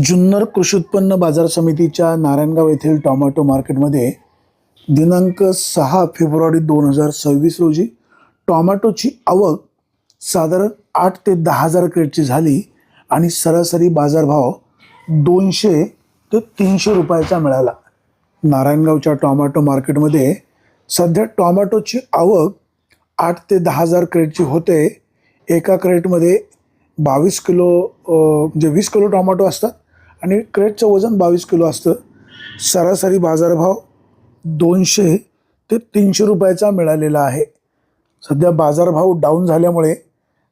जुन्नर कृषी उत्पन्न बाजार समितीच्या नारायणगाव येथील टोमॅटो मार्केटमध्ये दिनांक 6 फेब्रुवारी 2026 रोजी टोमॅटोची आवक साधारण 8 ते 10 हजार क्रेटची झाली आणि सरासरी बाजारभाव 200 ते 300 रुपयाचा मिळाला. नारायणगावच्या टोमॅटो मार्केटमध्ये सध्या टोमॅटोची आवक 8 ते 10 हजार क्रेटची होते. एका क्रेटमध्ये 22 किलो म्हणजे 20 किलो टोमॅटो असतात आणि क्रेटचं वजन 22 किलो असतं. सरासरी बाजारभाव 200 ते 300 रुपयाचा मिळालेला आहे. सध्या बाजारभाव डाऊन झाल्यामुळे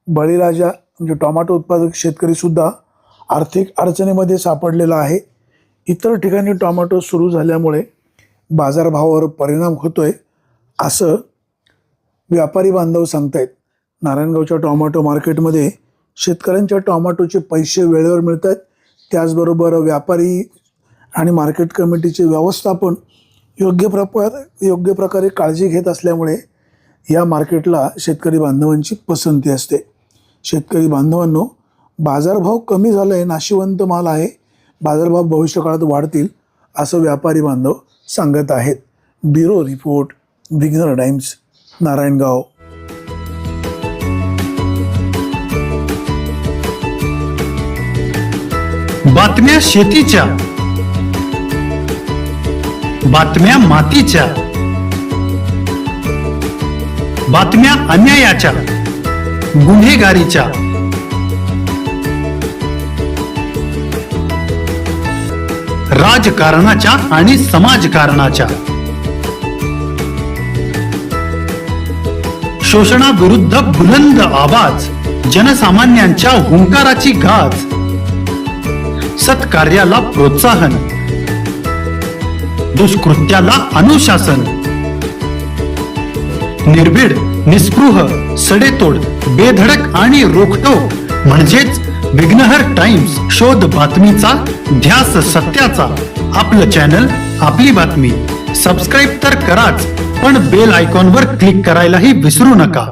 बळीराजा म्हणजे टोमॅटो उत्पादक शेतकरीसुद्धा आर्थिक अडचणीमध्ये सापडलेला आहे. इतर ठिकाणी टोमॅटो सुरू झाल्यामुळे बाजारभावावर परिणाम होतोय असं व्यापारी बांधव सांगतायत. नारायणगावच्या टोमॅटो मार्केटमध्ये शेतकऱ्यांच्या टोमॅटोचे पैसे वेळेवर मिळत आहेत. त्याचबरोबर व्यापारी आणि मार्केट कमिटीचे व्यवस्थापन योग्य प्रकारे काळजी घेत असल्यामुळे या मार्केटला शेतकरी बांधवांची पसंती असते. शेतकरी बांधवांनो, बाजारभाव कमी झाला आहे, नाशिवंत माल आहे, बाजारभाव भविष्यकाळात वाढतील असं व्यापारी बांधव सांगत आहेत. ब्युरो रिपोर्ट, विघ्नर टाइम्स, नारायणगाव. बातम्या शेतीच्या, बातम्या मातीच्या, बातम्या अन्यायाच्या, गुन्हेगारीच्या, राजकारणाच्या आणि समाजकारणाच्या, शोषणाविरुद्ध बुलंद आवाज, जनसामान्यांच्या हुंकाराची गाज, सत्कार्याला प्रोत्साहन, दुष्कृत्याला अनुशासन, निर्भीड, निस्पृह, सडेतोड, बेधडक आणि रोखटोक म्हणजेच विघ्नहर टाइम्स. शोध बातमीचा, ध्यास सत्याचा. आपलं चॅनल, आपली बातमी. सबस्क्राईब तर कराच, पण बेल आयकॉनवर क्लिक करायलाही विसरू नका.